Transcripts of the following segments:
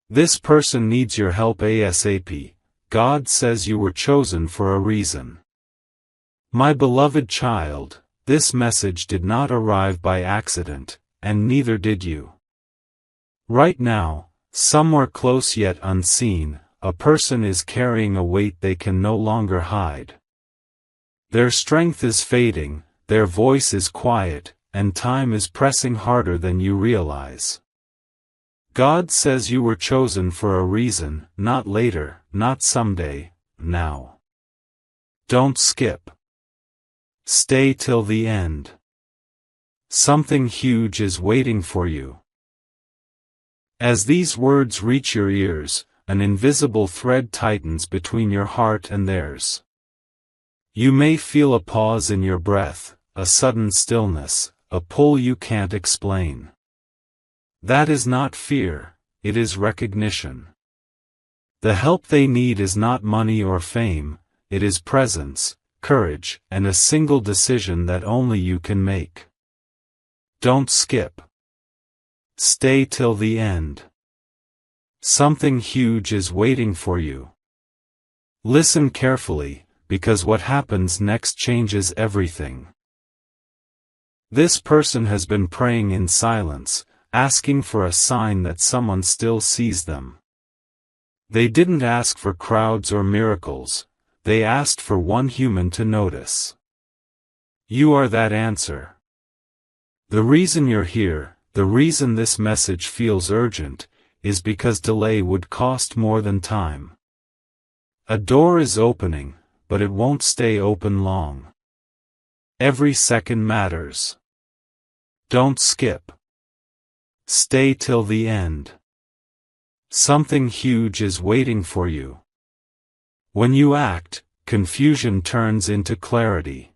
This person needs your help ASAP. God says you were chosen for a reason. My beloved child, this message did not arrive by accident, and neither did you. Right now, somewhere close yet unseen, a person is carrying a weight they can no longer hide. Their strength is fading, their voice is quiet, and time is pressing harder than you realize. God says you were chosen for a reason, not later, not someday, now. Don't skip. Stay till the end. Something huge is waiting for you. As these words reach your ears, an invisible thread tightens between your heart and theirs. You may feel a pause in your breath, a sudden stillness, a pull you can't explain. That is not fear, it is recognition. The help they need is not money or fame, it is presence, courage, and a single decision that only you can make. Don't skip. Stay till the end. Something huge is waiting for you. Listen carefully, because what happens next changes everything. This person has been praying in silence, asking for a sign that someone still sees them. They didn't ask for crowds or miracles, they asked for one human to notice. You are that answer. The reason you're here, the reason this message feels urgent, is because delay would cost more than time. A door is opening, but it won't stay open long. Every second matters. Don't skip. Stay till the end. Something huge is waiting for you. When you act, confusion turns into clarity.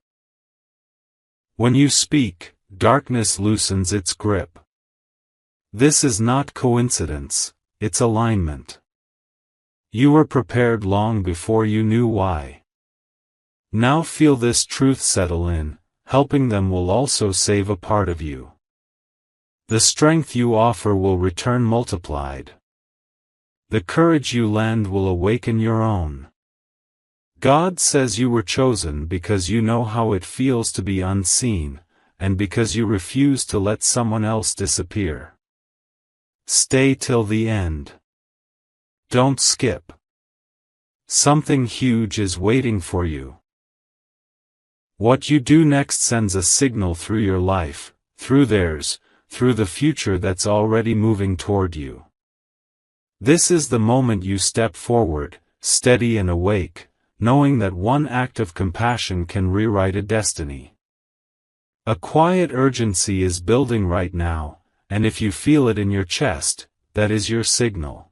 When you speak, darkness loosens its grip. This is not coincidence, it's alignment. You were prepared long before you knew why. Now feel this truth settle in, helping them will also save a part of you. The strength you offer will return multiplied. The courage you lend will awaken your own. God says you were chosen because you know how it feels to be unseen, and because you refuse to let someone else disappear. Stay till the end. Don't skip. Something huge is waiting for you. What you do next sends a signal through your life, through theirs, through the future that's already moving toward you. This is the moment you step forward, steady and awake, knowing that one act of compassion can rewrite a destiny. A quiet urgency is building right now, and if you feel it in your chest, that is your signal.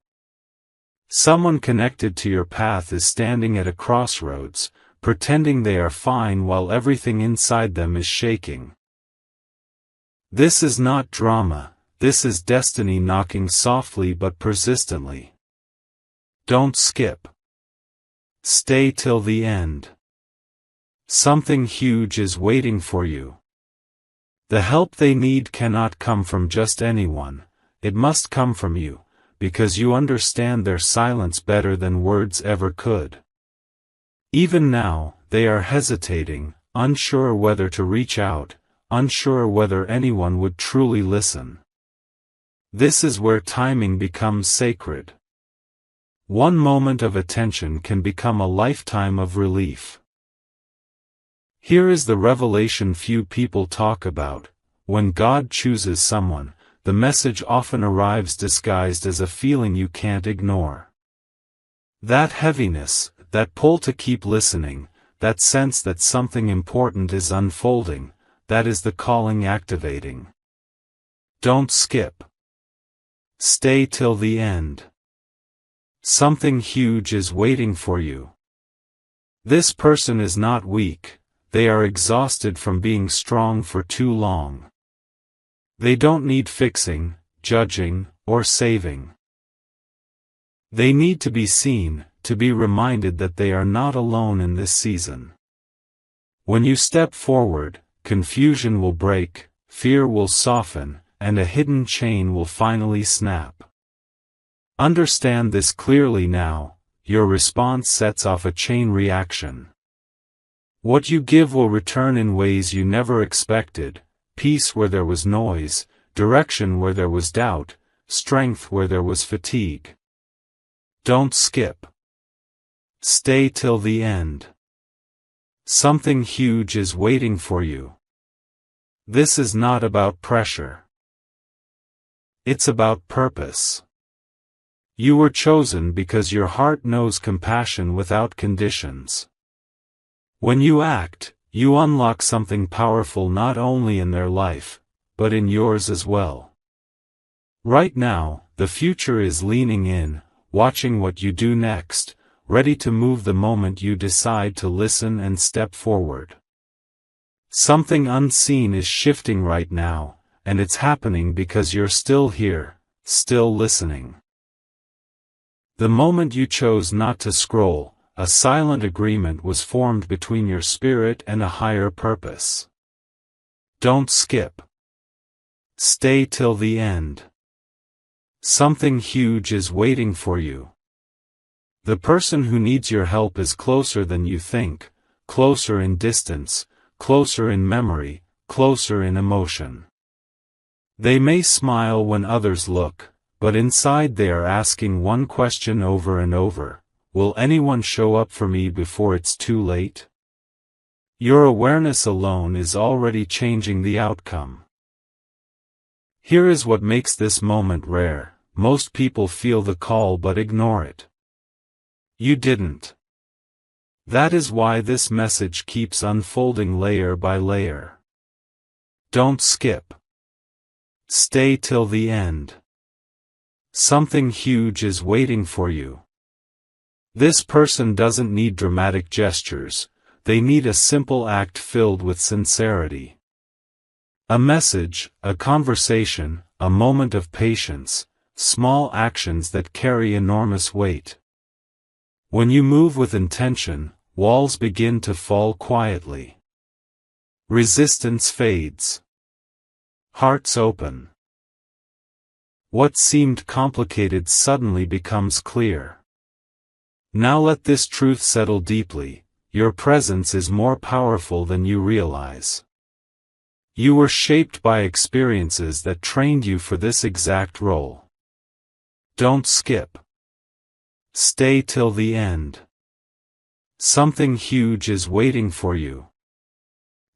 Someone connected to your path is standing at a crossroads, pretending they are fine while everything inside them is shaking. This is not drama, this is destiny knocking softly but persistently. Don't skip. Stay till the end. Something huge is waiting for you. The help they need cannot come from just anyone, it must come from you, because you understand their silence better than words ever could. Even now, they are hesitating, unsure whether to reach out, unsure whether anyone would truly listen. This is where timing becomes sacred. One moment of attention can become a lifetime of relief. Here is the revelation few people talk about. When God chooses someone, the message often arrives disguised as a feeling you can't ignore. That heaviness, that pull to keep listening, that sense that something important is unfolding, that is the calling activating. Don't skip. Stay till the end. Something huge is waiting for you. This person is not weak, they are exhausted from being strong for too long. They don't need fixing, judging, or saving. They need to be seen, to be reminded that they are not alone in this season. When you step forward, confusion will break, fear will soften, and a hidden chain will finally snap. Understand this clearly now. Your response sets off a chain reaction. What you give will return in ways you never expected: peace where there was noise, direction where there was doubt, strength where there was fatigue. Don't skip. Stay till the end. Something huge is waiting for you. This is not about pressure. It's about purpose. You were chosen because your heart knows compassion without conditions. When you act, you unlock something powerful not only in their life, but in yours as well. Right now, the future is leaning in, watching what you do next, ready to move the moment you decide to listen and step forward. Something unseen is shifting right now, and it's happening because you're still here, still listening. The moment you chose not to scroll, a silent agreement was formed between your spirit and a higher purpose. Don't skip. Stay till the end. Something huge is waiting for you. The person who needs your help is closer than you think, closer in distance, closer in memory, closer in emotion. They may smile when others look, but inside they are asking one question over and over: will anyone show up for me before it's too late? Your awareness alone is already changing the outcome. Here is what makes this moment rare: most people feel the call but ignore it. You didn't. That is why this message keeps unfolding layer by layer. Don't skip. Stay till the end. Something huge is waiting for you. This person doesn't need dramatic gestures, they need a simple act filled with sincerity. A message, a conversation, a moment of patience, small actions that carry enormous weight. When you move with intention, walls begin to fall quietly. Resistance fades. Hearts open. What seemed complicated suddenly becomes clear. Now let this truth settle deeply: your presence is more powerful than you realize. You were shaped by experiences that trained you for this exact role. Don't skip. Stay till the end. Something huge is waiting for you.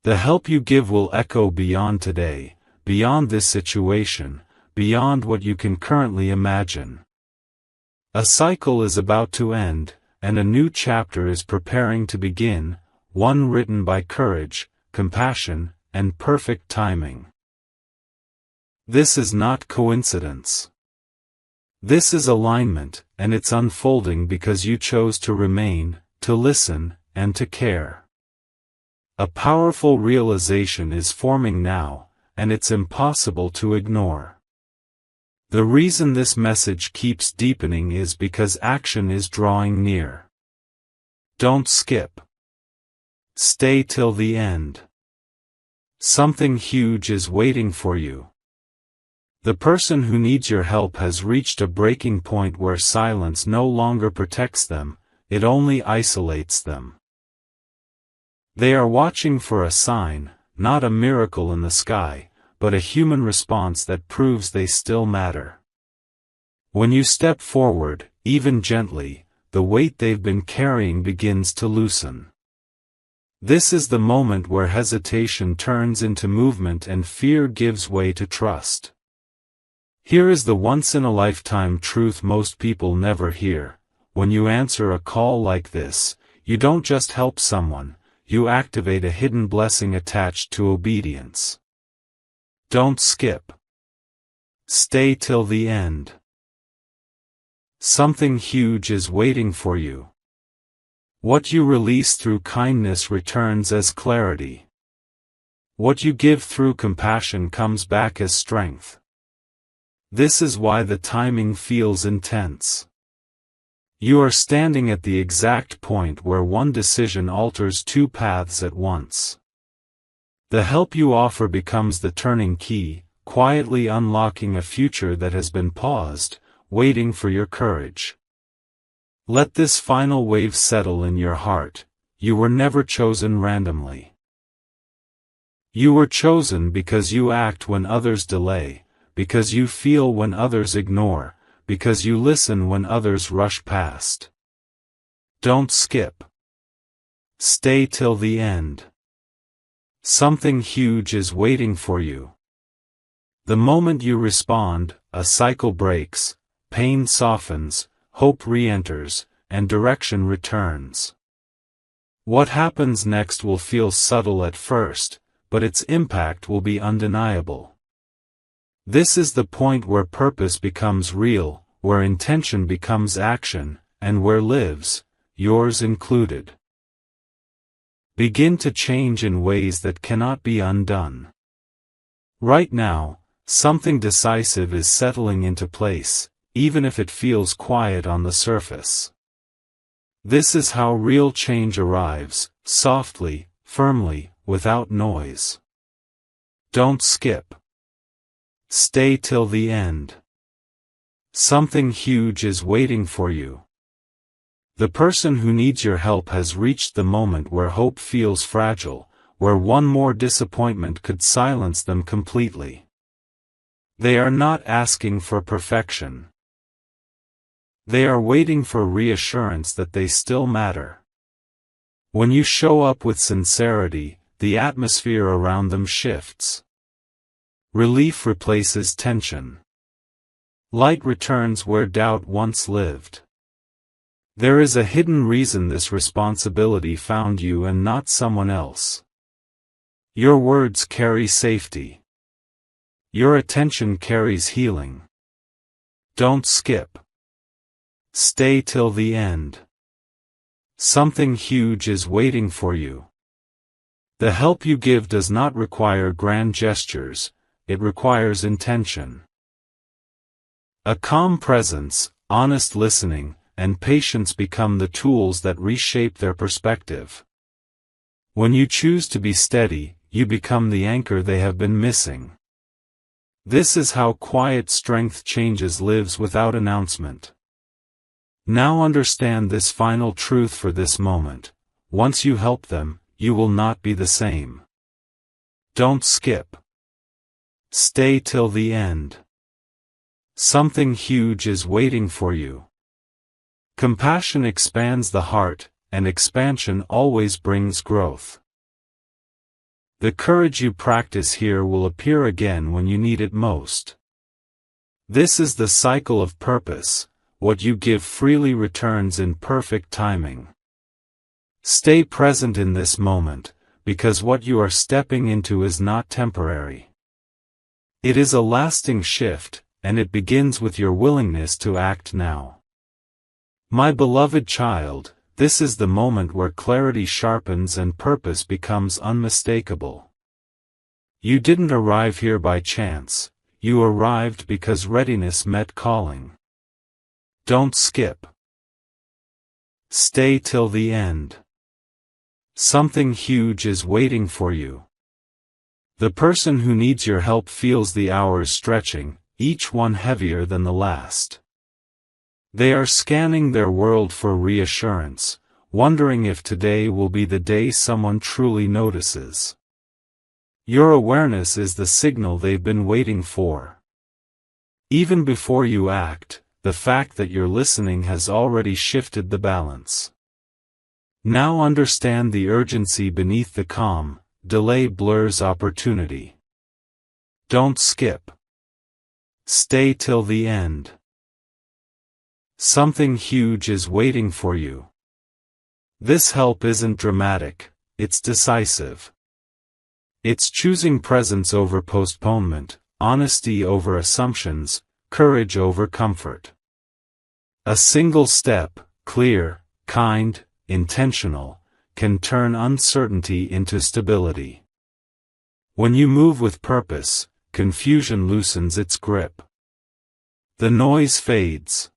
The help you give will echo beyond today, beyond this situation, beyond what you can currently imagine. A cycle is about to end, and a new chapter is preparing to begin, one written by courage, compassion, and perfect timing. This is not coincidence. This is alignment, and it's unfolding because you chose to remain, to listen, and to care. A powerful realization is forming now, and it's impossible to ignore. The reason this message keeps deepening is because action is drawing near. Don't skip. Stay till the end. Something huge is waiting for you. The person who needs your help has reached a breaking point where silence no longer protects them, it only isolates them. They are watching for a sign, not a miracle in the sky, but a human response that proves they still matter. When you step forward, even gently, the weight they've been carrying begins to loosen. This is the moment where hesitation turns into movement and fear gives way to trust. Here is the once-in-a-lifetime truth most people never hear: when you answer a call like this, you don't just help someone, you activate a hidden blessing attached to obedience. Don't skip. Stay till the end. Something huge is waiting for you. What you release through kindness returns as clarity. What you give through compassion comes back as strength. This is why the timing feels intense. You are standing at the exact point where one decision alters two paths at once. The help you offer becomes the turning key, quietly unlocking a future that has been paused, waiting for your courage. Let this final wave settle in your heart. You were never chosen randomly. You were chosen because you act when others delay, because you feel when others ignore, because you listen when others rush past. Don't skip. Stay till the end. Something huge is waiting for you. The moment you respond, a cycle breaks, pain softens, hope re-enters, and direction returns. What happens next will feel subtle at first, but its impact will be undeniable. This is the point where purpose becomes real, where intention becomes action, and where lives, yours included, begin to change in ways that cannot be undone. Right now, something decisive is settling into place, even if it feels quiet on the surface. This is how real change arrives, softly, firmly, without noise. Don't skip. Stay till the end. Something huge is waiting for you. The person who needs your help has reached the moment where hope feels fragile, where one more disappointment could silence them completely. They are not asking for perfection. They are waiting for reassurance that they still matter. When you show up with sincerity, the atmosphere around them shifts. Relief replaces tension. Light returns where doubt once lived. There is a hidden reason this responsibility found you and not someone else. Your words carry safety. Your attention carries healing. Don't skip. Stay till the end. Something huge is waiting for you. The help you give does not require grand gestures, it requires intention. A calm presence, honest listening, and patience become the tools that reshape their perspective. When you choose to be steady, you become the anchor they have been missing. This is how quiet strength changes lives without announcement. Now understand this final truth for this moment. Once you help them, you will not be the same. Don't skip. Stay till the end. Something huge is waiting for you. Compassion expands the heart, and expansion always brings growth. The courage you practice here will appear again when you need it most. This is the cycle of purpose. What you give freely returns in perfect timing. Stay present in this moment, because what you are stepping into is not temporary. It is a lasting shift, and it begins with your willingness to act now. My beloved child, this is the moment where clarity sharpens and purpose becomes unmistakable. You didn't arrive here by chance, you arrived because readiness met calling. Don't skip. Stay till the end. Something huge is waiting for you. The person who needs your help feels the hours stretching, each one heavier than the last. They are scanning their world for reassurance, wondering if today will be the day someone truly notices. Your awareness is the signal they've been waiting for. Even before you act, the fact that you're listening has already shifted the balance. Now understand the urgency beneath the calm. Delay blurs opportunity. Don't skip. Stay till the end. Something huge is waiting for you. This help isn't dramatic, it's decisive. It's choosing presence over postponement, honesty over assumptions, courage over comfort. A single step, clear, kind, intentional, can turn uncertainty into stability. When you move with purpose, confusion loosens its grip. The noise fades.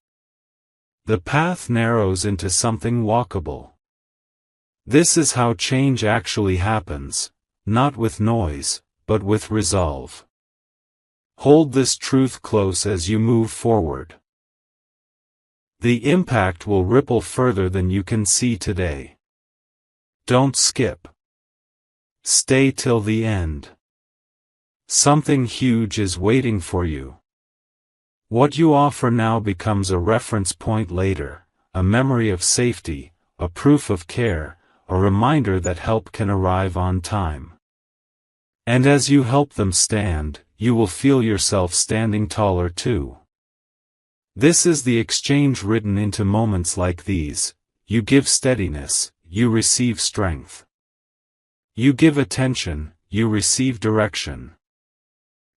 The path narrows into something walkable. This is how change actually happens, not with noise, but with resolve. Hold this truth close as you move forward. The impact will ripple further than you can see today. Don't skip. Stay till the end. Something huge is waiting for you. What you offer now becomes a reference point later, a memory of safety, a proof of care, a reminder that help can arrive on time. And as you help them stand, you will feel yourself standing taller too. This is the exchange written into moments like these. You give steadiness, you receive strength. You give attention, you receive direction.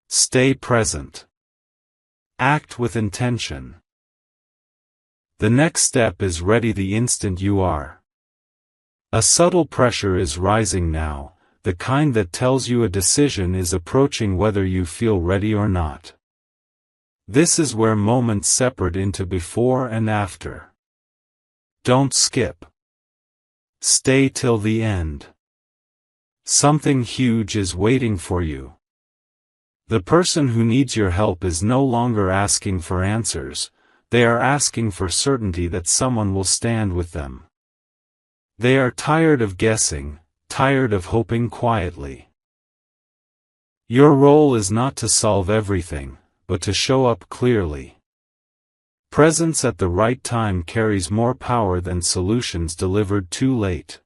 Stay present. Act with intention. The next step is ready the instant you are. A subtle pressure is rising now, the kind that tells you a decision is approaching whether you feel ready or not. This is where moments separate into before and after. Don't skip. Stay till the end. Something huge is waiting for you. The person who needs your help is no longer asking for answers, they are asking for certainty that someone will stand with them. They are tired of guessing, tired of hoping quietly. Your role is not to solve everything, but to show up clearly. Presence at the right time carries more power than solutions delivered too late.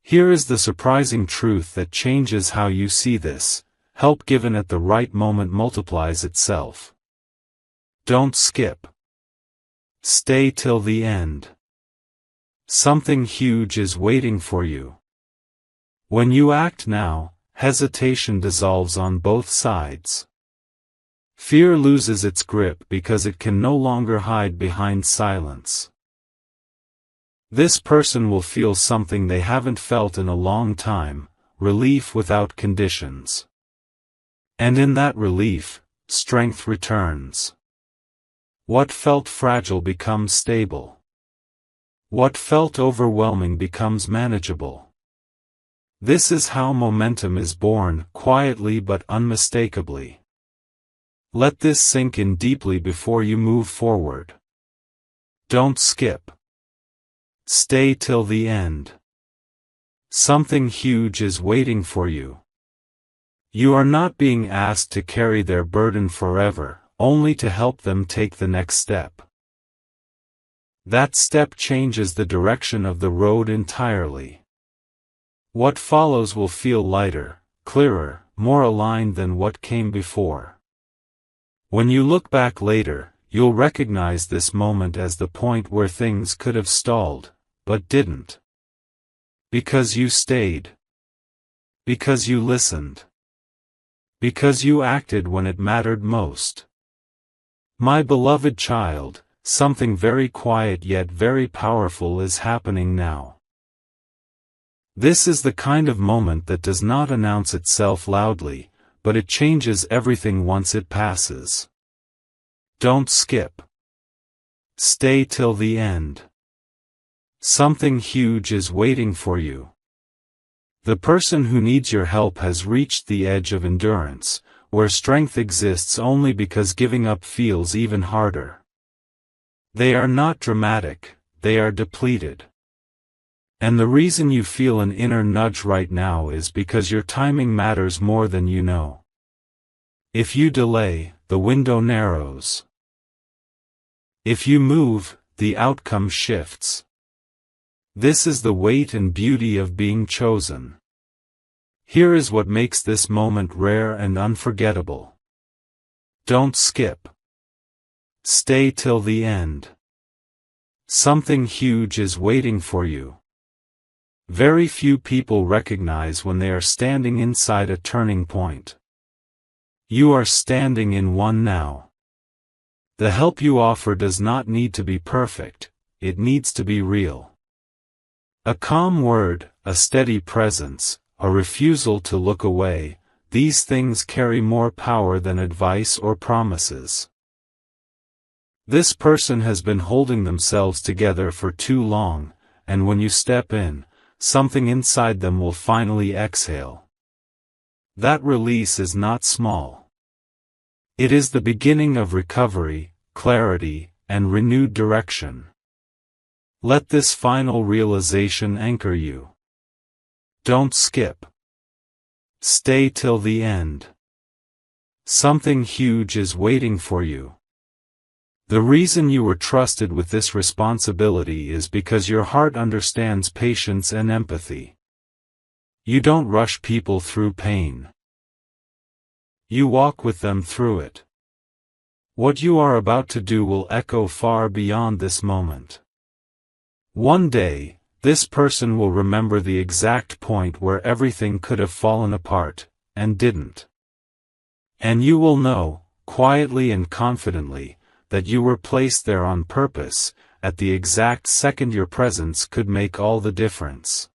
Here is the surprising truth that changes how you see this. Help given at the right moment multiplies itself. Don't skip. Stay till the end. Something huge is waiting for you. When you act now, hesitation dissolves on both sides. Fear loses its grip because it can no longer hide behind silence. This person will feel something they haven't felt in a long time, relief without conditions. And in that relief, strength returns. What felt fragile becomes stable. What felt overwhelming becomes manageable. This is how momentum is born, quietly but unmistakably. Let this sink in deeply before you move forward. Don't skip. Stay till the end. Something huge is waiting for you. You are not being asked to carry their burden forever, only to help them take the next step. That step changes the direction of the road entirely. What follows will feel lighter, clearer, more aligned than what came before. When you look back later, you'll recognize this moment as the point where things could have stalled, but didn't. Because you stayed. Because you listened. Because you acted when it mattered most. My beloved child, something very quiet yet very powerful is happening now. This is the kind of moment that does not announce itself loudly, but it changes everything once it passes. Don't skip. Stay till the end. Something huge is waiting for you. The person who needs your help has reached the edge of endurance, where strength exists only because giving up feels even harder. They are not dramatic, they are depleted. And the reason you feel an inner nudge right now is because your timing matters more than you know. If you delay, the window narrows. If you move, the outcome shifts. This is the weight and beauty of being chosen. Here is what makes this moment rare and unforgettable. Don't skip. Stay till the end. Something huge is waiting for you. Very few people recognize when they are standing inside a turning point. You are standing in one now. The help you offer does not need to be perfect, it needs to be real. A calm word, a steady presence, a refusal to look away, these things carry more power than advice or promises. This person has been holding themselves together for too long, and when you step in, something inside them will finally exhale. That release is not small. It is the beginning of recovery, clarity, and renewed direction. Let this final realization anchor you. Don't skip. Stay till the end. Something huge is waiting for you. The reason you were trusted with this responsibility is because your heart understands patience and empathy. You don't rush people through pain. You walk with them through it. What you are about to do will echo far beyond this moment. One day, this person will remember the exact point where everything could have fallen apart, and didn't. And you will know, quietly and confidently, that you were placed there on purpose, at the exact second your presence could make all the difference.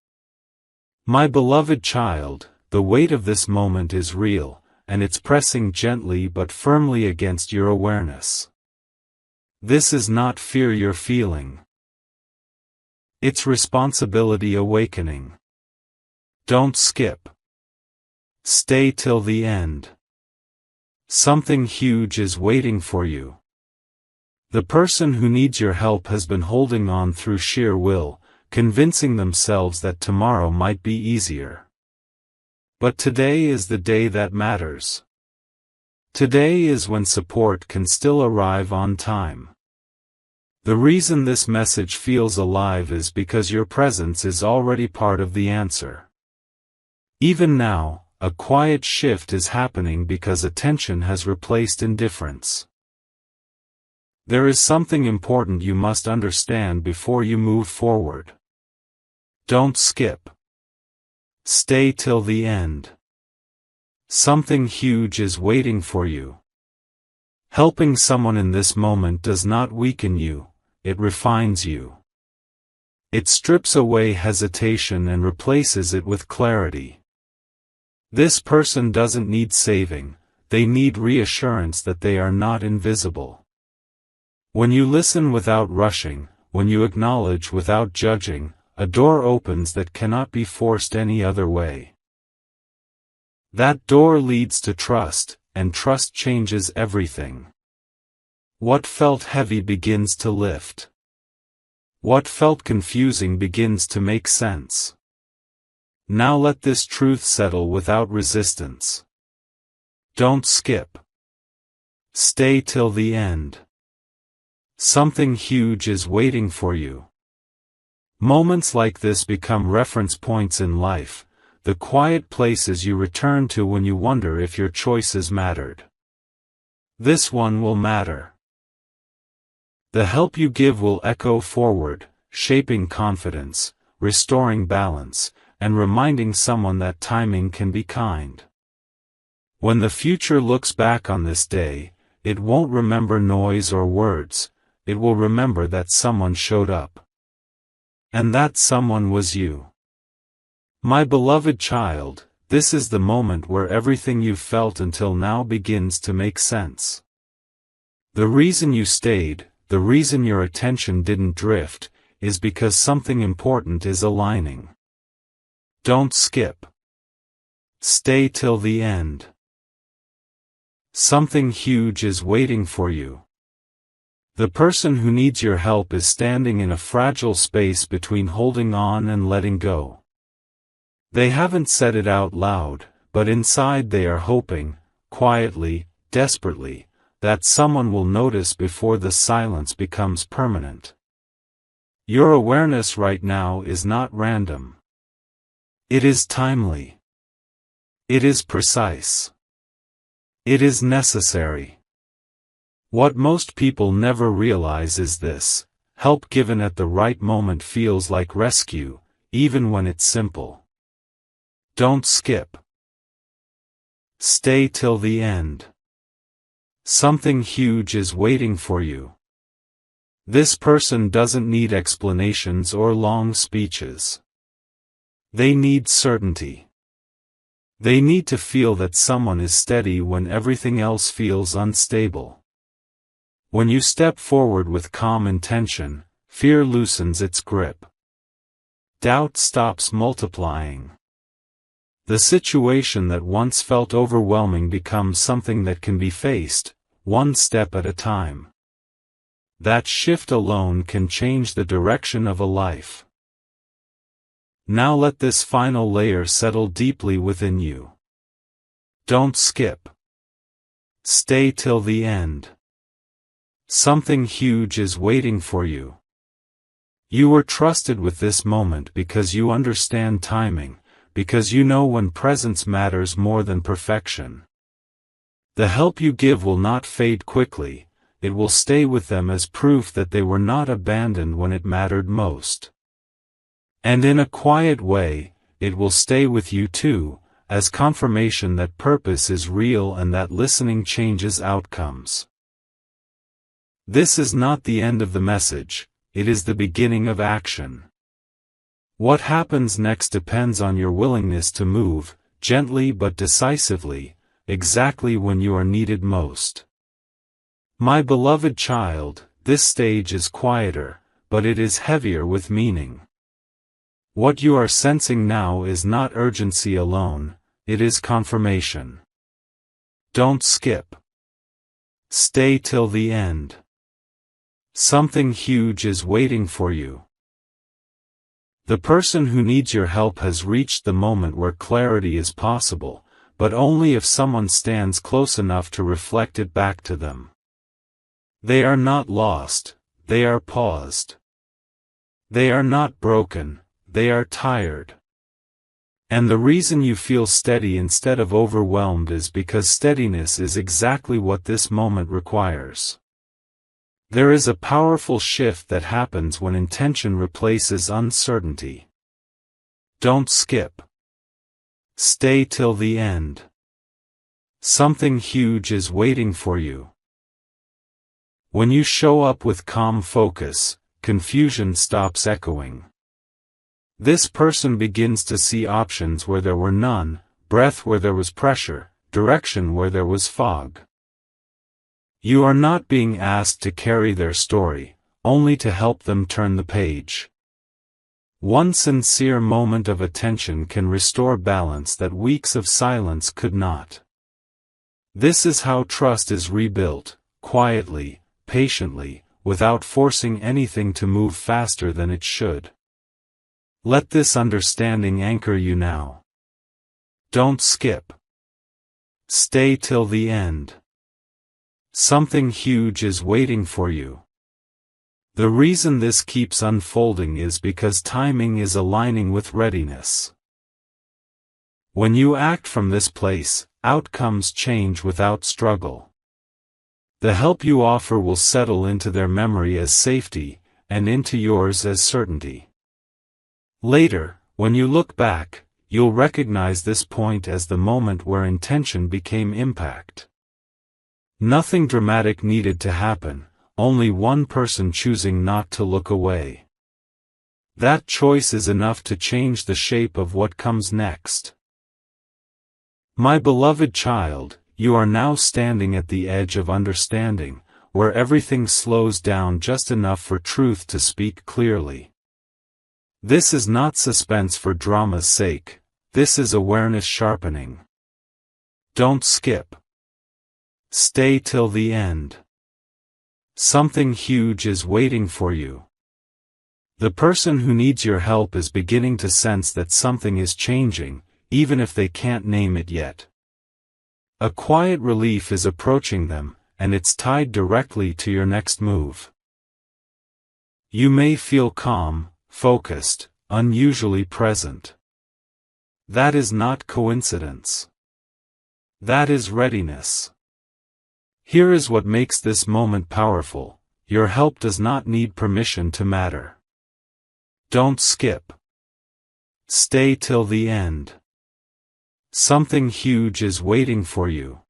My beloved child, the weight of this moment is real, and it's pressing gently but firmly against your awareness. This is not fear you're feeling. It's responsibility awakening. Don't skip. Stay till the end. Something huge is waiting for you. The person who needs your help has been holding on through sheer will, convincing themselves that tomorrow might be easier. But today is the day that matters. Today is when support can still arrive on time. The reason this message feels alive is because your presence is already part of the answer. Even now, a quiet shift is happening because attention has replaced indifference. There is something important you must understand before you move forward. Don't skip. Stay till the end. Something huge is waiting for you. Helping someone in this moment does not weaken you, it refines you. It strips away hesitation and replaces it with clarity. This person doesn't need saving, they need reassurance that they are not invisible. When you listen without rushing, when you acknowledge without judging, a door opens that cannot be forced any other way. That door leads to trust, and trust changes everything. What felt heavy begins to lift. What felt confusing begins to make sense. Now let this truth settle without resistance. Don't skip. Stay till the end. Something huge is waiting for you. Moments like this become reference points in life, the quiet places you return to when you wonder if your choices mattered. This one will matter. The help you give will echo forward, shaping confidence, restoring balance, and reminding someone that timing can be kind. When the future looks back on this day, it won't remember noise or words, it will remember that someone showed up. And that someone was you. My beloved child, this is the moment where everything you've felt until now begins to make sense. The reason you stayed, the reason your attention didn't drift, is because something important is aligning. Don't skip. Stay till the end. Something huge is waiting for you. The person who needs your help is standing in a fragile space between holding on and letting go. They haven't said it out loud, but inside they are hoping, quietly, desperately, that someone will notice before the silence becomes permanent. Your awareness right now is not random. It is timely. It is precise. It is necessary. What most people never realize is this: help given at the right moment feels like rescue, even when it's simple. Don't skip. Stay till the end. Something huge is waiting for you. This person doesn't need explanations or long speeches. They need certainty. They need to feel that someone is steady when everything else feels unstable. When you step forward with calm intention, fear loosens its grip. Doubt stops multiplying. The situation that once felt overwhelming becomes something that can be faced, one step at a time. That shift alone can change the direction of a life. Now let this final layer settle deeply within you. Don't skip. Stay till the end. Something huge is waiting for you. You were trusted with this moment because you understand timing, because you know when presence matters more than perfection. The help you give will not fade quickly, it will stay with them as proof that they were not abandoned when it mattered most. And in a quiet way, it will stay with you too, as confirmation that purpose is real and that listening changes outcomes. This is not the end of the message, it is the beginning of action. What happens next depends on your willingness to move, gently but decisively, exactly when you are needed most. My beloved child, this stage is quieter, but it is heavier with meaning. What you are sensing now is not urgency alone, it is confirmation. Don't skip. Stay till the end. Something huge is waiting for you. The person who needs your help has reached the moment where clarity is possible, but only if someone stands close enough to reflect it back to them. They are not lost, they are paused. They are not broken, they are tired. And the reason you feel steady instead of overwhelmed is because steadiness is exactly what this moment requires. There is a powerful shift that happens when intention replaces uncertainty. Don't skip. Stay till the end. Something huge is waiting for you. When you show up with calm focus, confusion stops echoing. This person begins to see options where there were none, breath where there was pressure, direction where there was fog. You are not being asked to carry their story, only to help them turn the page. One sincere moment of attention can restore balance that weeks of silence could not. This is how trust is rebuilt, quietly, patiently, without forcing anything to move faster than it should. Let this understanding anchor you now. Don't skip. Stay till the end. Something huge is waiting for you. The reason this keeps unfolding is because timing is aligning with readiness. When you act from this place, outcomes change without struggle. The help you offer will settle into their memory as safety, and into yours as certainty. Later, when you look back, you'll recognize this point as the moment where intention became impact. Nothing dramatic needed to happen, only one person choosing not to look away. That choice is enough to change the shape of what comes next. My beloved child, you are now standing at the edge of understanding, where everything slows down just enough for truth to speak clearly. This is not suspense for drama's sake, this is awareness sharpening. Don't skip. Stay till the end. Something huge is waiting for you. The person who needs your help is beginning to sense that something is changing, even if they can't name it yet. A quiet relief is approaching them, and it's tied directly to your next move. You may feel calm, focused, unusually present. That is not coincidence. That is readiness. Here is what makes this moment powerful: your help does not need permission to matter. Don't skip. Stay till the end. Something huge is waiting for you.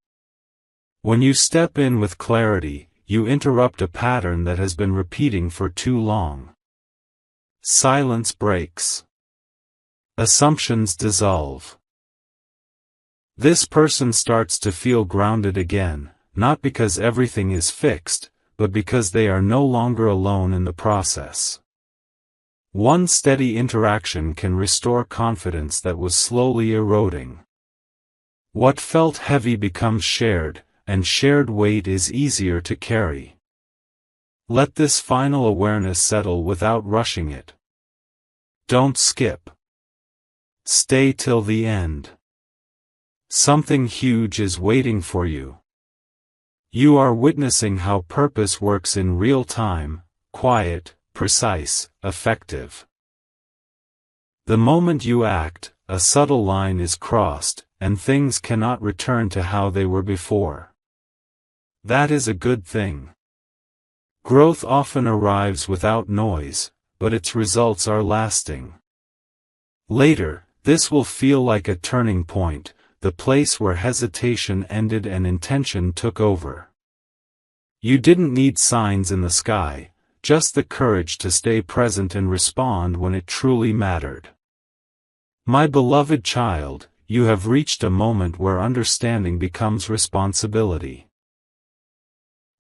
When you step in with clarity, you interrupt a pattern that has been repeating for too long. Silence breaks. Assumptions dissolve. This person starts to feel grounded again, not because everything is fixed, but because they are no longer alone in the process. One steady interaction can restore confidence that was slowly eroding. What felt heavy becomes shared, and shared weight is easier to carry. Let this final awareness settle without rushing it. Don't skip. Stay till the end. Something huge is waiting for you. You are witnessing how purpose works in real time, quiet, precise, effective. The moment you act, a subtle line is crossed, and things cannot return to how they were before. That is a good thing. Growth often arrives without noise, but its results are lasting. Later, this will feel like a turning point, the place where hesitation ended and intention took over. You didn't need signs in the sky, just the courage to stay present and respond when it truly mattered. My beloved child, you have reached a moment where understanding becomes responsibility.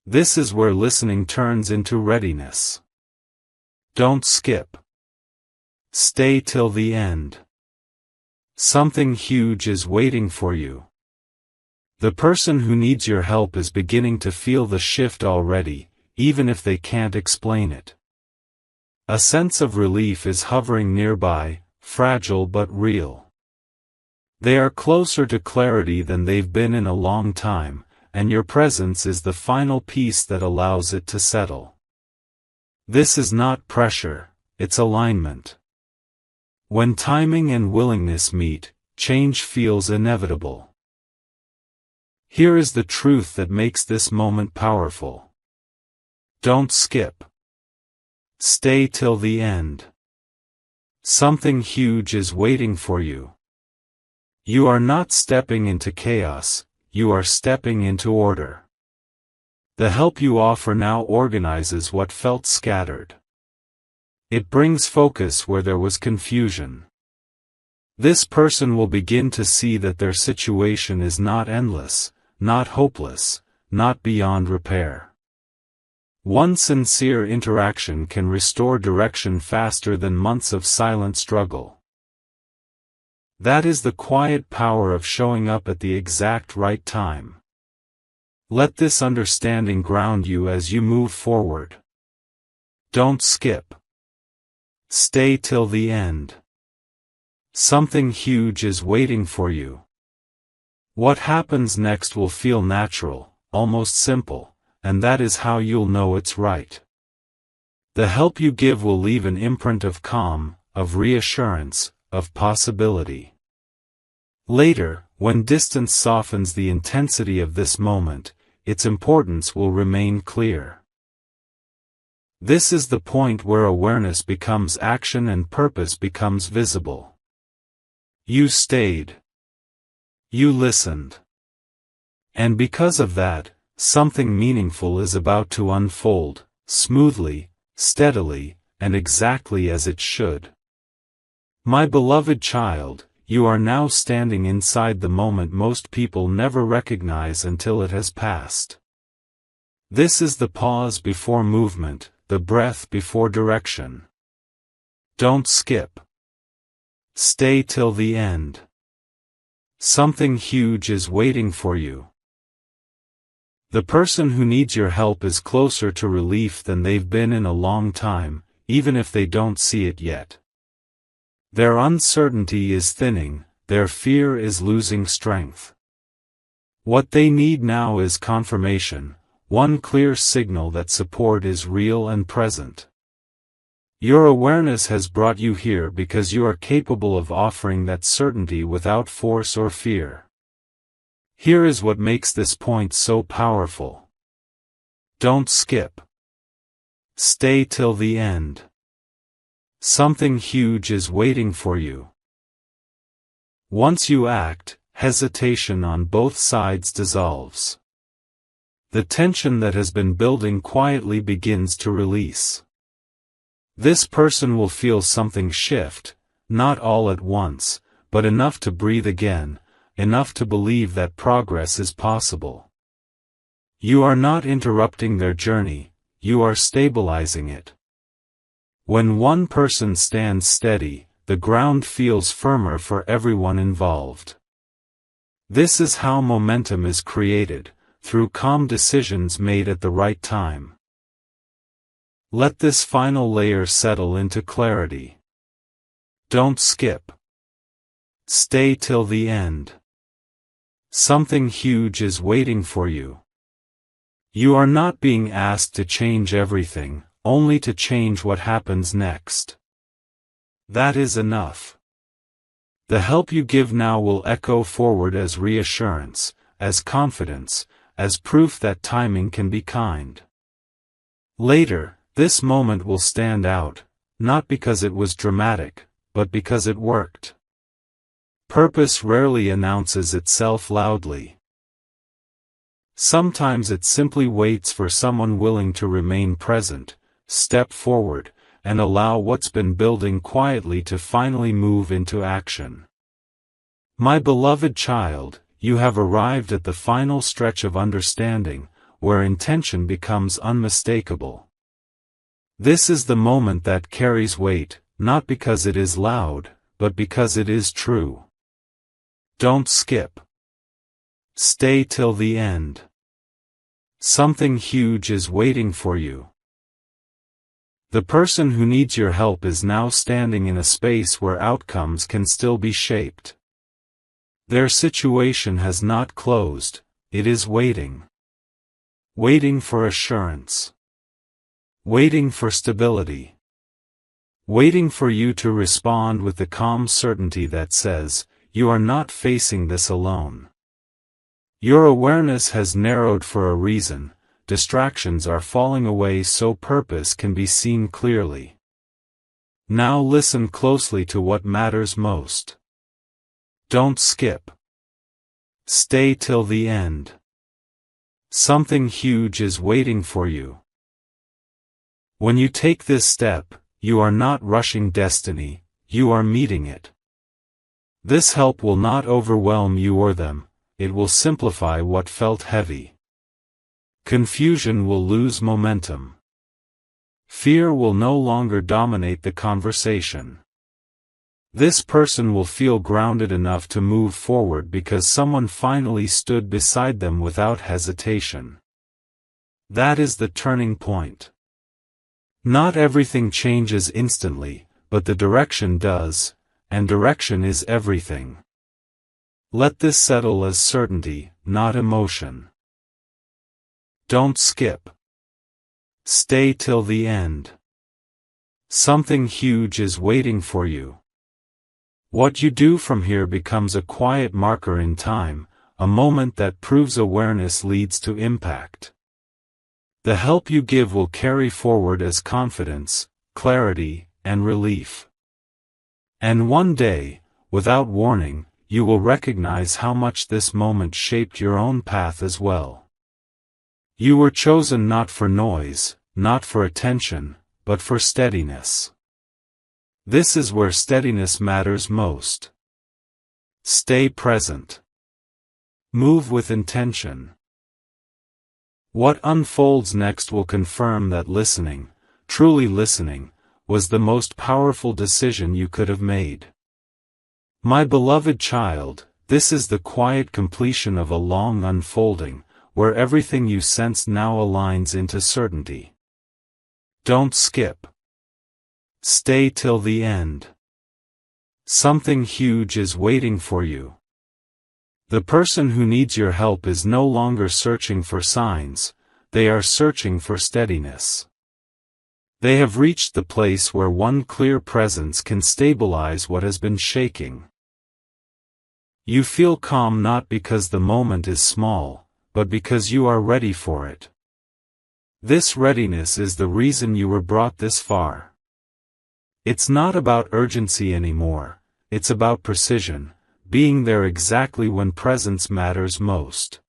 This is where listening turns into readiness. Don't skip. Stay till the end. Something huge is waiting for you. The person who needs your help is beginning to feel the shift already, even if they can't explain it. A sense of relief is hovering nearby, fragile but real. They are closer to clarity than they've been in a long time, and your presence is the final piece that allows it to settle. This is not pressure, it's alignment. When timing and willingness meet, change feels inevitable. Here is the truth that makes this moment powerful. Don't skip. Stay till the end. Something huge is waiting for you. You are not stepping into chaos, you are stepping into order. The help you offer now organizes what felt scattered. It brings focus where there was confusion. This person will begin to see that their situation is not endless, not hopeless, not beyond repair. One sincere interaction can restore direction faster than months of silent struggle. That is the quiet power of showing up at the exact right time. Let this understanding ground you as you move forward. Don't skip. Stay till the end. Something huge is waiting for you. What happens next will feel natural, almost simple, and that is how you'll know it's right. The help you give will leave an imprint of calm, of reassurance, of possibility. Later, when distance softens the intensity of this moment, its importance will remain clear. This is the point where awareness becomes action and purpose becomes visible. You stayed. You listened. And because of that, something meaningful is about to unfold, smoothly, steadily, and exactly as it should. My beloved child, you are now standing inside the moment most people never recognize until it has passed. This is the pause before movement, the breath before direction. Don't skip. Stay till the end. Something huge is waiting for you. The person who needs your help is closer to relief than they've been in a long time, even if they don't see it yet. Their uncertainty is thinning, their fear is losing strength. What they need now is confirmation, one clear signal that support is real and present. Your awareness has brought you here because you are capable of offering that certainty without force or fear. Here is what makes this point so powerful. Don't skip. Stay till the end. Something huge is waiting for you. Once you act, hesitation on both sides dissolves. The tension that has been building quietly begins to release. This person will feel something shift, not all at once, but enough to breathe again, enough to believe that progress is possible. You are not interrupting their journey, you are stabilizing it. When one person stands steady, the ground feels firmer for everyone involved. This is how momentum is created, through calm decisions made at the right time. Let this final layer settle into clarity. Don't skip. Stay till the end. Something huge is waiting for you. You are not being asked to change everything, only to change what happens next. That is enough. The help you give now will echo forward as reassurance, as confidence, as proof that timing can be kind. Later, this moment will stand out, not because it was dramatic, but because it worked. Purpose rarely announces itself loudly. Sometimes it simply waits for someone willing to remain present, step forward, and allow what's been building quietly to finally move into action. My beloved child, you have arrived at the final stretch of understanding, where intention becomes unmistakable. This is the moment that carries weight, not because it is loud, but because it is true. Don't skip. Stay till the end. Something huge is waiting for you. The person who needs your help is now standing in a space where outcomes can still be shaped. Their situation has not closed, it is waiting. Waiting for assurance. Waiting for stability. Waiting for you to respond with the calm certainty that says, you are not facing this alone. Your awareness has narrowed for a reason, distractions are falling away so purpose can be seen clearly. Now listen closely to what matters most. Don't skip. Stay till the end. Something huge is waiting for you. When you take this step, you are not rushing destiny, you are meeting it. This help will not overwhelm you or them, it will simplify what felt heavy. Confusion will lose momentum. Fear will no longer dominate the conversation. This person will feel grounded enough to move forward because someone finally stood beside them without hesitation. That is the turning point. Not everything changes instantly, but the direction does, and direction is everything. Let this settle as certainty, not emotion. Don't skip. Stay till the end. Something huge is waiting for you. What you do from here becomes a quiet marker in time, a moment that proves awareness leads to impact. The help you give will carry forward as confidence, clarity, and relief. And one day, without warning, you will recognize how much this moment shaped your own path as well. You were chosen not for noise, not for attention, but for steadiness. This is where steadiness matters most. Stay present. Move with intention. What unfolds next will confirm that listening, truly listening, was the most powerful decision you could have made. My beloved child, this is the quiet completion of a long unfolding, where everything you sense now aligns into certainty. Don't skip. Stay till the end. Something huge is waiting for you. The person who needs your help is no longer searching for signs, they are searching for steadiness. They have reached the place where one clear presence can stabilize what has been shaking. You feel calm not because the moment is small, but because you are ready for it. This readiness is the reason you were brought this far. It's not about urgency anymore, it's about precision, being there exactly when presence matters most.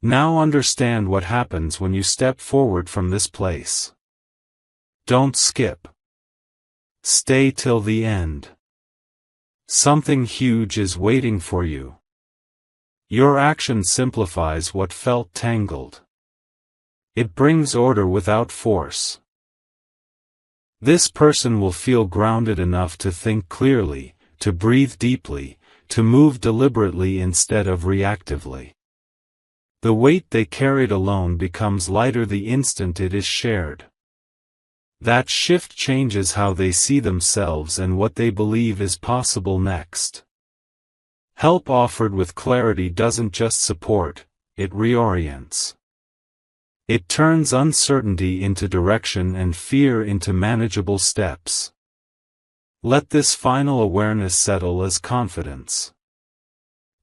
Now understand what happens when you step forward from this place. Don't skip. Stay till the end. Something huge is waiting for you. Your action simplifies what felt tangled. It brings order without force. This person will feel grounded enough to think clearly, to breathe deeply, to move deliberately instead of reactively. The weight they carried alone becomes lighter the instant it is shared. That shift changes how they see themselves and what they believe is possible next. Help offered with clarity doesn't just support, it reorients. It turns uncertainty into direction and fear into manageable steps. Let this final awareness settle as confidence.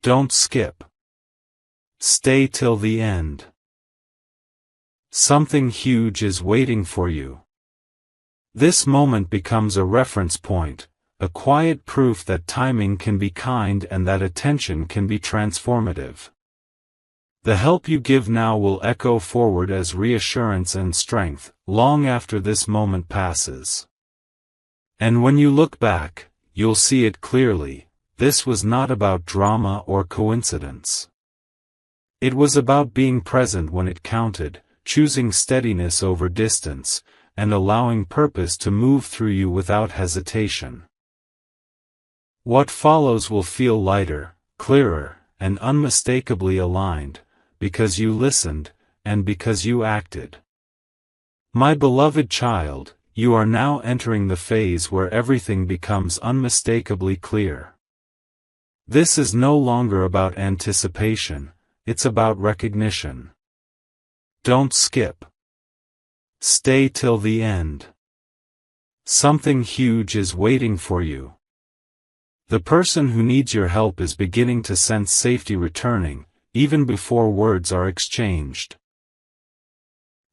Don't skip. Stay till the end. Something huge is waiting for you. This moment becomes a reference point, a quiet proof that timing can be kind and that attention can be transformative. The help you give now will echo forward as reassurance and strength, long after this moment passes. And when you look back, you'll see it clearly. This was not about drama or coincidence. It was about being present when it counted, choosing steadiness over distance, and allowing purpose to move through you without hesitation. What follows will feel lighter, clearer, and unmistakably aligned, because you listened, and because you acted. My beloved child, you are now entering the phase where everything becomes unmistakably clear. This is no longer about anticipation, it's about recognition. Don't skip. Stay till the end. Something huge is waiting for you. The person who needs your help is beginning to sense safety returning, even before words are exchanged.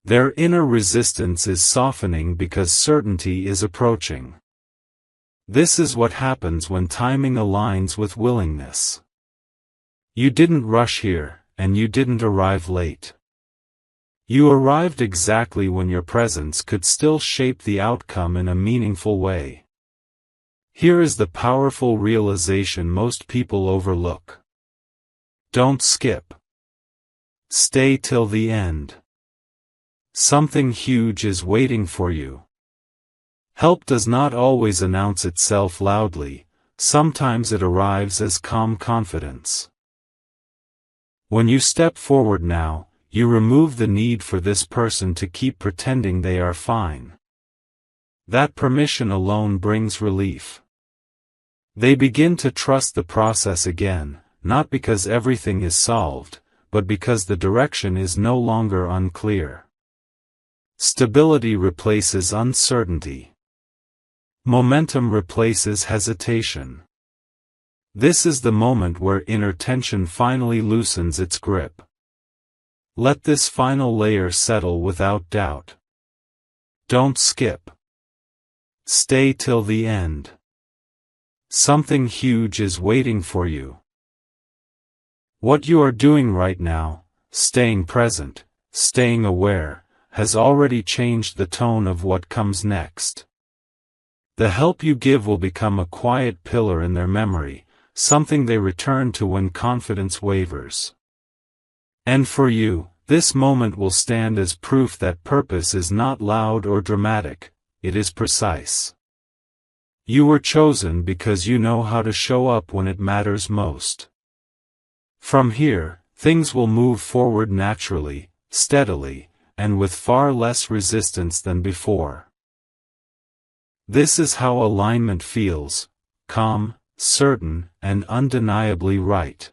Their inner resistance is softening because certainty is approaching. This is what happens when timing aligns with willingness. You didn't rush here, and you didn't arrive late. You arrived exactly when your presence could still shape the outcome in a meaningful way. Here is the powerful realization most people overlook. Don't skip. Stay till the end. Something huge is waiting for you. Help does not always announce itself loudly, sometimes it arrives as calm confidence. When you step forward now, you remove the need for this person to keep pretending they are fine. That permission alone brings relief. They begin to trust the process again, not because everything is solved, but because the direction is no longer unclear. Stability replaces uncertainty. Momentum replaces hesitation. This is the moment where inner tension finally loosens its grip. Let this final layer settle without doubt. Don't skip. Stay till the end. Something huge is waiting for you. What you are doing right now, staying present, staying aware, has already changed the tone of what comes next. The help you give will become a quiet pillar in their memory, something they return to when confidence wavers. And for you, this moment will stand as proof that purpose is not loud or dramatic, it is precise. You were chosen because you know how to show up when it matters most. From here, things will move forward naturally, steadily, and with far less resistance than before. This is how alignment feels, calm, certain, and undeniably right.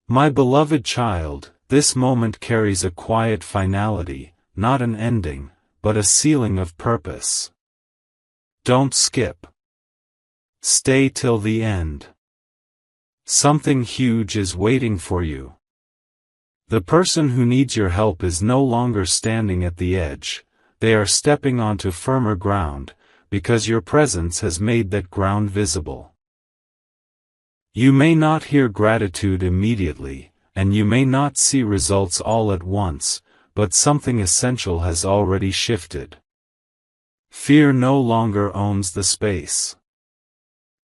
My beloved child, this moment carries a quiet finality, not an ending, but a sealing of purpose. Don't skip. Stay till the end. Something huge is waiting for you. The person who needs your help is no longer standing at the edge, they are stepping onto firmer ground, because your presence has made that ground visible. You may not hear gratitude immediately, and you may not see results all at once, but something essential has already shifted. Fear no longer owns the space.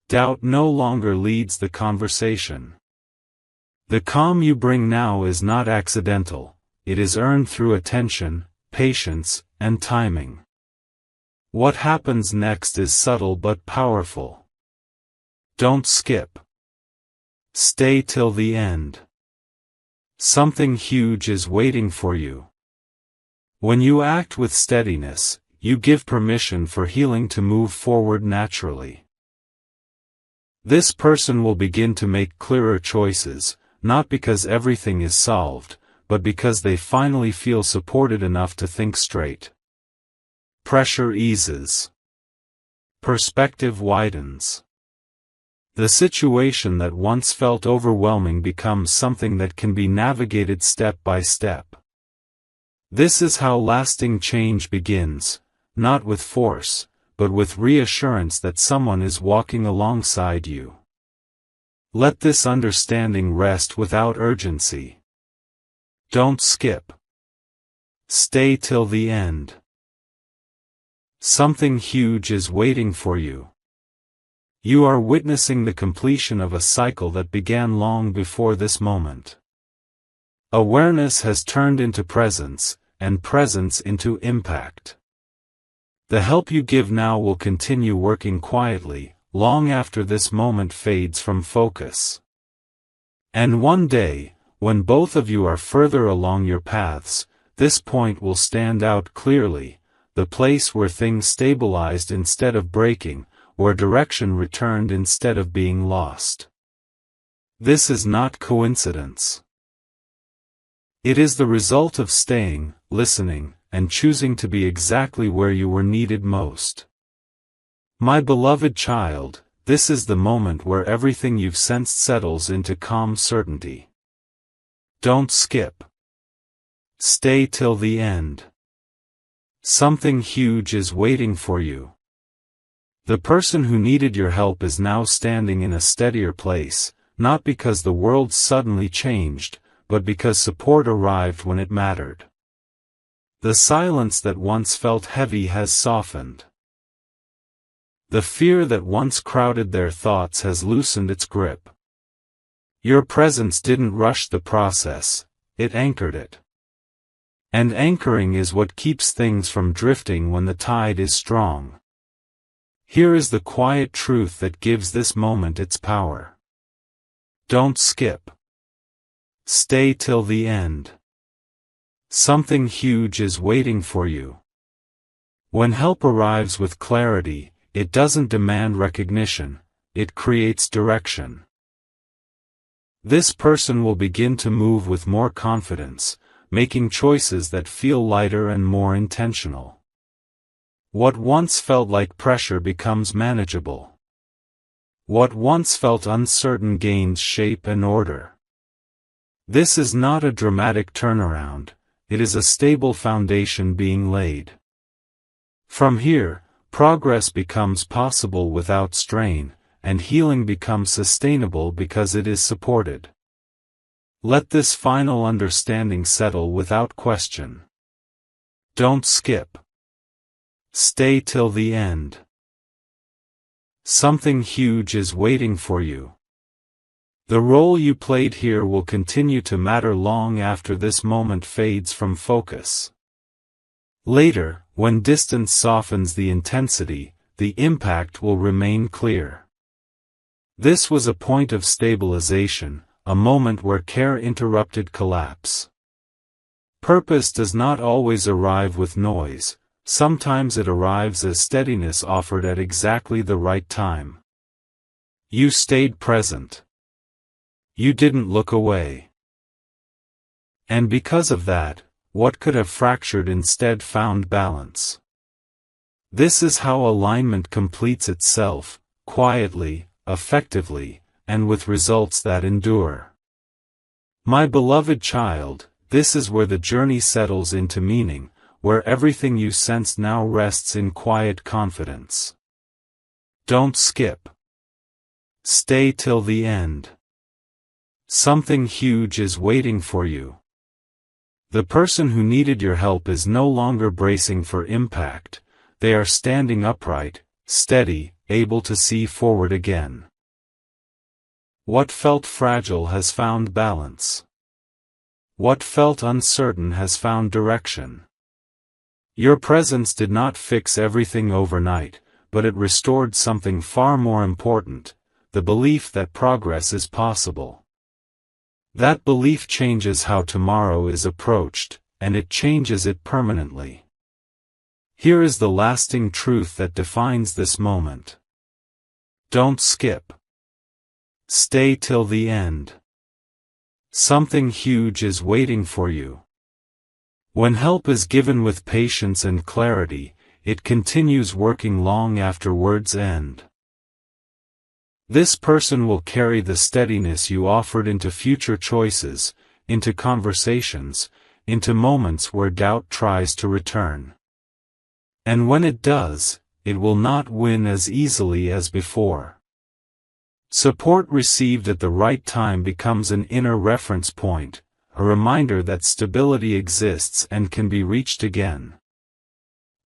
Doubt no longer leads the conversation. The calm you bring now is not accidental, it is earned through attention, patience, and timing. What happens next is subtle but powerful. Don't skip. Stay till the end. Something huge is waiting for you. When you act with steadiness, you give permission for healing to move forward naturally. This person will begin to make clearer choices, not because everything is solved, but because they finally feel supported enough to think straight. Pressure eases. Perspective widens. The situation that once felt overwhelming becomes something that can be navigated step by step. This is how lasting change begins, not with force, but with reassurance that someone is walking alongside you. Let this understanding rest without urgency. Don't skip. Stay till the end. Something huge is waiting for you. You are witnessing the completion of a cycle that began long before this moment. Awareness has turned into presence, and presence into impact. The help you give now will continue working quietly, long after this moment fades from focus. And one day, when both of you are further along your paths, this point will stand out clearly, the place where things stabilized instead of breaking, where direction returned instead of being lost. This is not coincidence. It is the result of staying, listening, and choosing to be exactly where you were needed most. My beloved child, this is the moment where everything you've sensed settles into calm certainty. Don't skip. Stay till the end. Something huge is waiting for you. The person who needed your help is now standing in a steadier place, not because the world suddenly changed, but because support arrived when it mattered. The silence that once felt heavy has softened. The fear that once crowded their thoughts has loosened its grip. Your presence didn't rush the process, it anchored it. And anchoring is what keeps things from drifting when the tide is strong. Here is the quiet truth that gives this moment its power. Don't skip. Stay till the end. Something huge is waiting for you. When help arrives with clarity, it doesn't demand recognition, it creates direction. This person will begin to move with more confidence, making choices that feel lighter and more intentional. What once felt like pressure becomes manageable. What once felt uncertain gains shape and order. This is not a dramatic turnaround, it is a stable foundation being laid. From here, progress becomes possible without strain, and healing becomes sustainable because it is supported. Let this final understanding settle without question. Don't skip. Stay till the end. Something huge is waiting for you. The role you played here will continue to matter long after this moment fades from focus. Later, when distance softens the intensity, the impact will remain clear. This was a point of stabilization, a moment where care interrupted collapse. Purpose does not always arrive with noise. Sometimes it arrives as steadiness offered at exactly the right time. You stayed present. You didn't look away. And because of that, what could have fractured instead found balance. This is how alignment completes itself, quietly, effectively, and with results that endure. My beloved child, this is where the journey settles into meaning, where everything you sense now rests in quiet confidence. Don't skip. Stay till the end. Something huge is waiting for you. The person who needed your help is no longer bracing for impact, they are standing upright, steady, able to see forward again. What felt fragile has found balance. What felt uncertain has found direction. Your presence did not fix everything overnight, but it restored something far more important, the belief that progress is possible. That belief changes how tomorrow is approached, and it changes it permanently. Here is the lasting truth that defines this moment. Don't skip. Stay till the end. Something huge is waiting for you. When help is given with patience and clarity, it continues working long after words end. This person will carry the steadiness you offered into future choices, into conversations, into moments where doubt tries to return. And when it does, it will not win as easily as before. Support received at the right time becomes an inner reference point, a reminder that stability exists and can be reached again.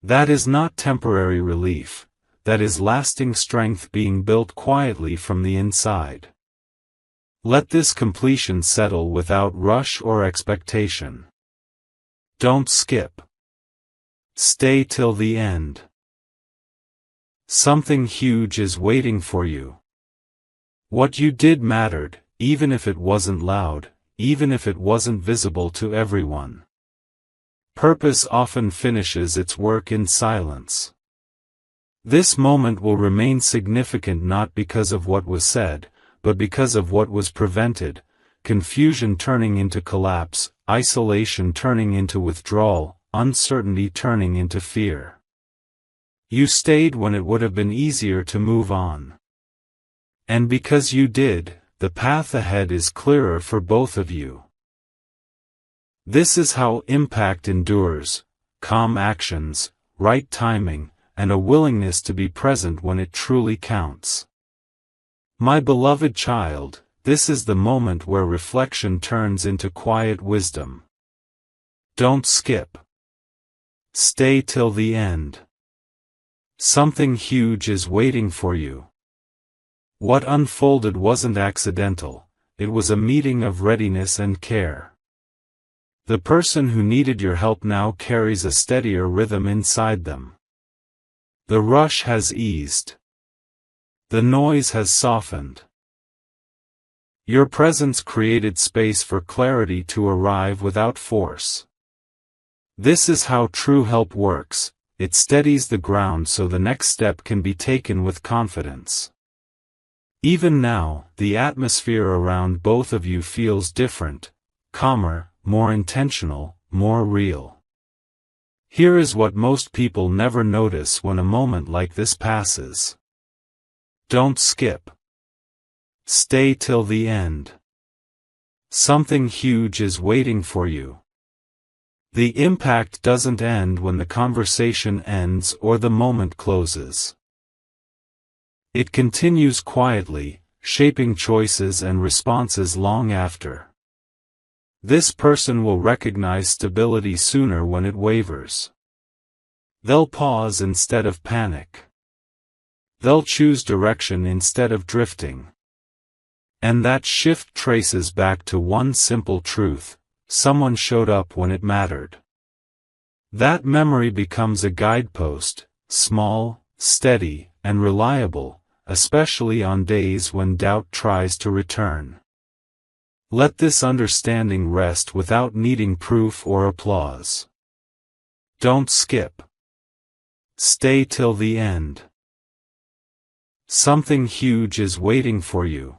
That is not temporary relief, that is lasting strength being built quietly from the inside. Let this completion settle without rush or expectation. Don't skip. Stay till the end. Something huge is waiting for you. What you did mattered, even if it wasn't loud, even if it wasn't visible to everyone. Purpose often finishes its work in silence. This moment will remain significant not because of what was said, but because of what was prevented, confusion turning into collapse, isolation turning into withdrawal, uncertainty turning into fear. You stayed when it would have been easier to move on. And because you did, the path ahead is clearer for both of you. This is how impact endures: calm actions, right timing, and a willingness to be present when it truly counts. My beloved child, this is the moment where reflection turns into quiet wisdom. Don't skip. Stay till the end. Something huge is waiting for you. What unfolded wasn't accidental, it was a meeting of readiness and care. The person who needed your help now carries a steadier rhythm inside them. The rush has eased. The noise has softened. Your presence created space for clarity to arrive without force. This is how true help works: it steadies the ground so the next step can be taken with confidence. Even now, the atmosphere around both of you feels different, calmer, more intentional, more real. Here is what most people never notice when a moment like this passes. Don't skip. Stay till the end. Something huge is waiting for you. The impact doesn't end when the conversation ends or the moment closes. It continues quietly, shaping choices and responses long after. This person will recognize stability sooner when it wavers. They'll pause instead of panic. They'll choose direction instead of drifting. And that shift traces back to one simple truth: someone showed up when it mattered. That memory becomes a guidepost, small, steady, and reliable, especially on days when doubt tries to return. Let this understanding rest without needing proof or applause. Don't skip. Stay till the end. Something huge is waiting for you.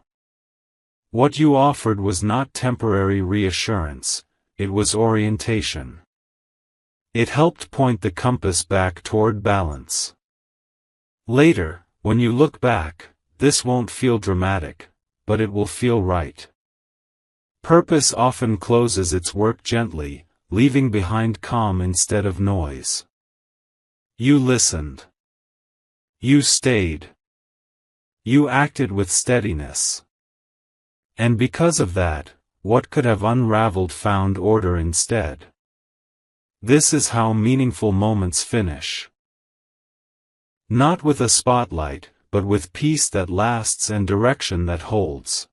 What you offered was not temporary reassurance, it was orientation. It helped point the compass back toward balance. Later, when you look back, this won't feel dramatic, but it will feel right. Purpose often closes its work gently, leaving behind calm instead of noise. You listened. You stayed. You acted with steadiness. And because of that, what could have unraveled found order instead. This is how meaningful moments finish. Not with a spotlight, but with peace that lasts and direction that holds.